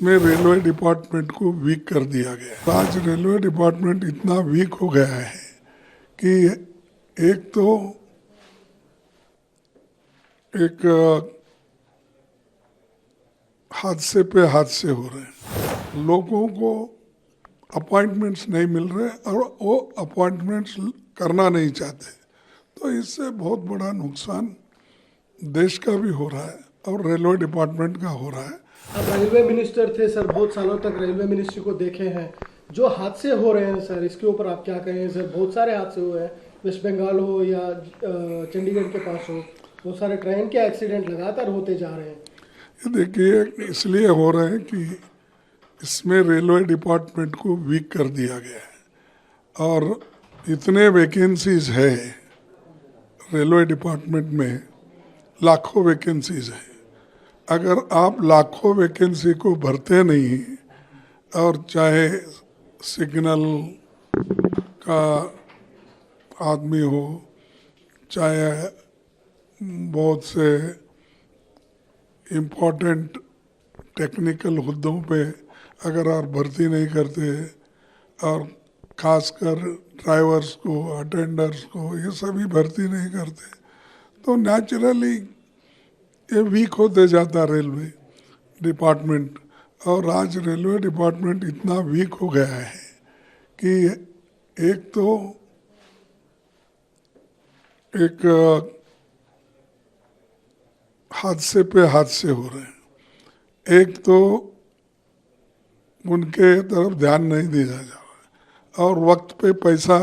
में railway department को week कर दिया गया है। आज रेलवे डिपार्टमेंट इतना वीक हो गया है कि एक तो एक हादसे पे हादसे हो रहे हैं, लोगों को अपॉइंटमेंट्स नहीं मिल रहे और वो अपॉइंटमेंट्स करना नहीं चाहते, तो इससे बहुत बड़ा नुकसान देश का भी हो रहा है और रेलवे डिपार्टमेंट का हो रहा है। आप रेलवे मिनिस्टर थे सर, बहुत सालों तक रेलवे मिनिस्ट्री को देखे हैं। जो हादसे हो रहे हैं सर, इसके ऊपर आप क्या कहें सर? बहुत सारे हादसे हुए हैं, वेस्ट बंगाल हो या चंडीगढ़ के पास हो, बहुत सारे ट्रेन के एक्सीडेंट लगातार होते जा रहे हैं। ये देखिए, इसलिए हो रहे हैं कि इसमें रेलवे डिपार्टमेंट को वीक कर दिया गया है और इतने वैकेंसीज है रेलवे डिपार्टमेंट में, लाखों वैकेंसीज है। अगर आप लाखों वैकेंसी को भरते नहीं और चाहे सिग्नल का आदमी हो, चाहे बहुत से इम्पोर्टेंट टेक्निकल हुद्दों पे अगर आप भर्ती नहीं करते और खासकर ड्राइवर्स को, अटेंडर्स को, ये सभी भर्ती नहीं करते, तो नेचुरली ये वीक होते जाता रेलवे डिपार्टमेंट। और आज रेलवे डिपार्टमेंट इतना वीक हो गया है कि एक तो एक हादसे पे हादसे हो रहे हैं। एक तो उनके तरफ ध्यान नहीं दिया जा रहा और वक्त पे पैसा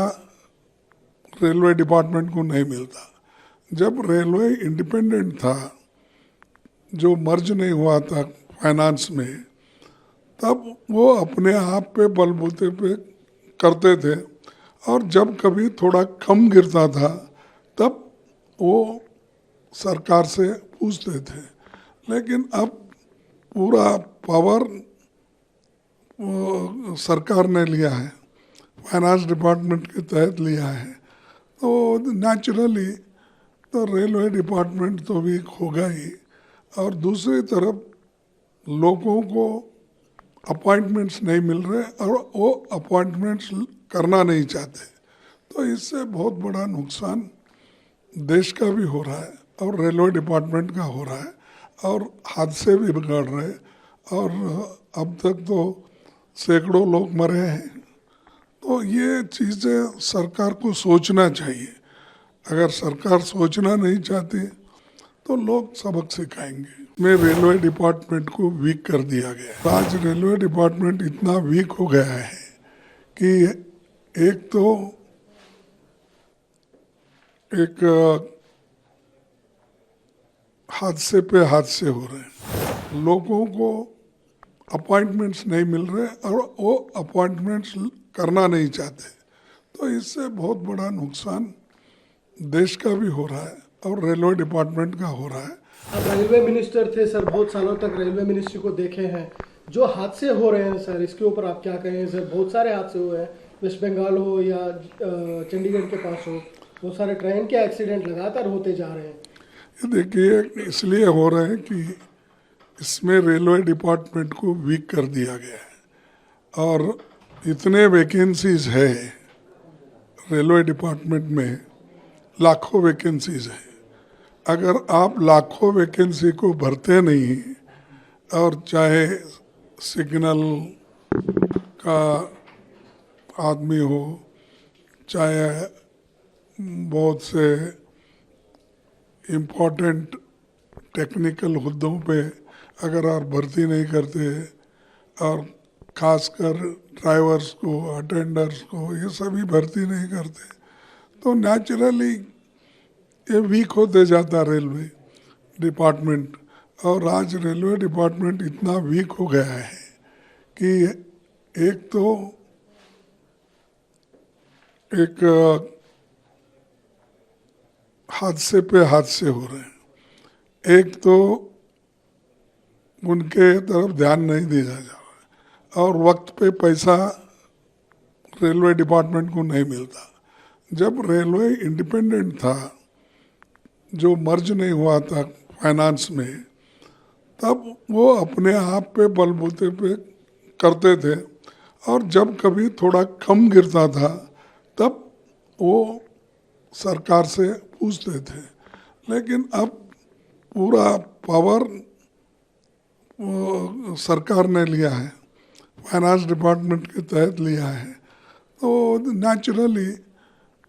रेलवे डिपार्टमेंट को नहीं मिलता। जब रेलवे इंडिपेंडेंट था, जो मर्ज नहीं हुआ था फाइनेंस में, तब वो अपने आप पे बलबूते पे करते थे और जब कभी थोड़ा कम गिरता था तब वो सरकार से पूछते थे। लेकिन अब पूरा पावर सरकार ने लिया है, फाइनेंस डिपार्टमेंट के तहत लिया है, तो नेचुरली तो रेलवे डिपार्टमेंट तो वीक होगा ही। और दूसरी तरफ लोगों को अपॉइंटमेंट्स नहीं मिल रहे और वो अपॉइंटमेंट्स करना नहीं चाहते, तो इससे बहुत बड़ा नुकसान देश का भी हो रहा है और रेलवे डिपार्टमेंट का हो रहा है और हादसे भी बिगड़ रहे। और अब तक तो सैकड़ों लोग मरे हैं। तो ये चीज़ें सरकार को सोचना चाहिए। अगर सरकार सोचना नहीं चाहती तो लोग सबक सिखाएंगे। में रेलवे डिपार्टमेंट को वीक कर दिया गया है। आज रेलवे डिपार्टमेंट इतना वीक हो गया है कि एक तो एक हादसे पे हादसे हो रहे हैं, लोगों को अपॉइंटमेंट्स नहीं मिल रहे और वो अपॉइंटमेंट्स करना नहीं चाहते, तो इससे बहुत बड़ा नुकसान देश का भी हो रहा है और रेलवे डिपार्टमेंट का हो रहा है। आप रेलवे मिनिस्टर थे सर, बहुत सालों तक रेलवे मिनिस्ट्री को देखे हैं। जो हादसे हो रहे हैं सर, इसके ऊपर आप क्या कहें सर? बहुत सारे हादसे हुए हैं, वेस्ट बंगाल हो या चंडीगढ़ के पास हो, बहुत सारे ट्रेन के एक्सीडेंट लगातार होते जा रहे हैं। ये देखिए, इसलिए हो रहे हैं कि इसमें रेलवे डिपार्टमेंट को वीक कर दिया गया है और इतने वैकेंसीज है रेलवे डिपार्टमेंट में, लाखों वैकेंसीज है। अगर आप लाखों वैकेंसी को भरते नहीं और चाहे सिग्नल का आदमी हो, चाहे बहुत से इम्पोर्टेंट टेक्निकल हुद्दों पे अगर आप भर्ती नहीं करते और खासकर ड्राइवर्स को, अटेंडर्स को, ये सभी भर्ती नहीं करते, तो नेचुरली ये वीक होते जाता रेलवे डिपार्टमेंट। और आज रेलवे डिपार्टमेंट इतना वीक हो गया है कि एक तो एक हादसे पे हादसे हो रहे हैं। एक तो उनके तरफ ध्यान नहीं दिया जा रहा और वक्त पे पैसा रेलवे डिपार्टमेंट को नहीं मिलता। जब रेलवे इंडिपेंडेंट था, जो मर्ज नहीं हुआ था फाइनेंस में, तब वो अपने आप पे बलबूते पे करते थे, और जब कभी थोड़ा कम गिरता था तब वो सरकार से पूछते थे। लेकिन अब पूरा पावर सरकार ने लिया है, फाइनेंस डिपार्टमेंट के तहत लिया है, तो नेचुरली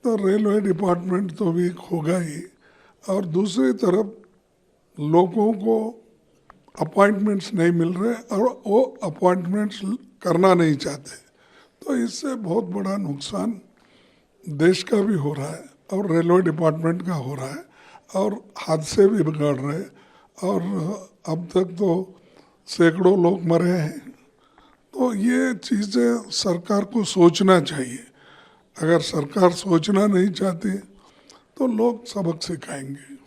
तो रेलवे डिपार्टमेंट तो वीक होगा ही, और दूसरी तरफ लोगों को अपॉइंटमेंट्स नहीं मिल रहे और वो अपॉइंटमेंट्स करना नहीं चाहते, तो इससे बहुत बड़ा नुकसान देश का भी हो रहा है और रेलवे डिपार्टमेंट का हो रहा है, और हादसे भी बिगड़ रहे, और अब तक तो सैकड़ों लोग मरे हैं। तो ये चीज़ें सरकार को सोचना चाहिए। अगर सरकार सोचना नहीं चाहती तो लोग सबक सिखाएंगे।